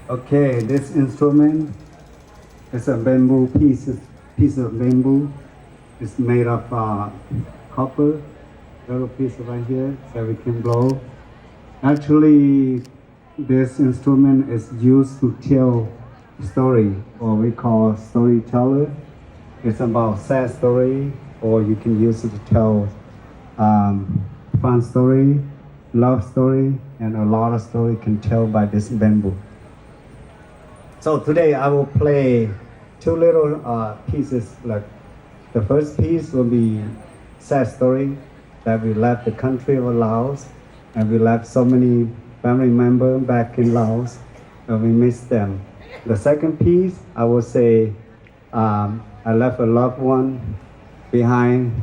Okay, this instrument is a bamboo piece of bamboo. It's made of copper. Little piece right here, so we can blow. Actually, this instrument is used to tell story, or we call storyteller. It's about sad story, or you can use it to tell fun story, love story, and a lot of story can tell by this bamboo. So today I will play two little pieces. Like the first piece will be sad story that we left the country of Laos, and we left so many family members back in Laos, and we miss them. The second piece I will say I left a loved one behind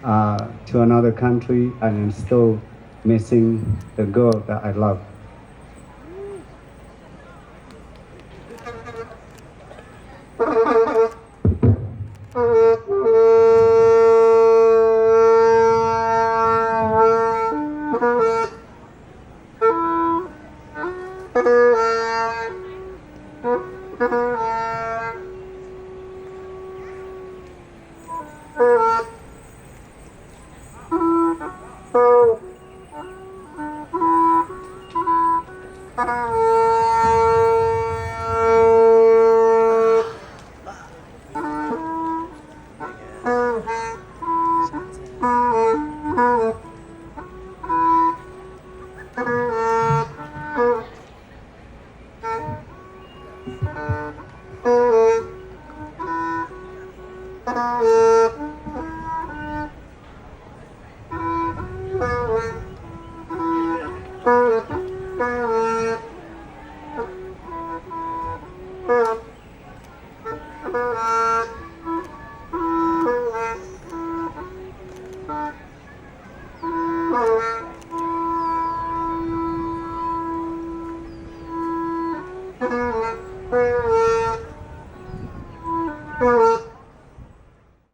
to another country, and I'm still missing the girl that I love.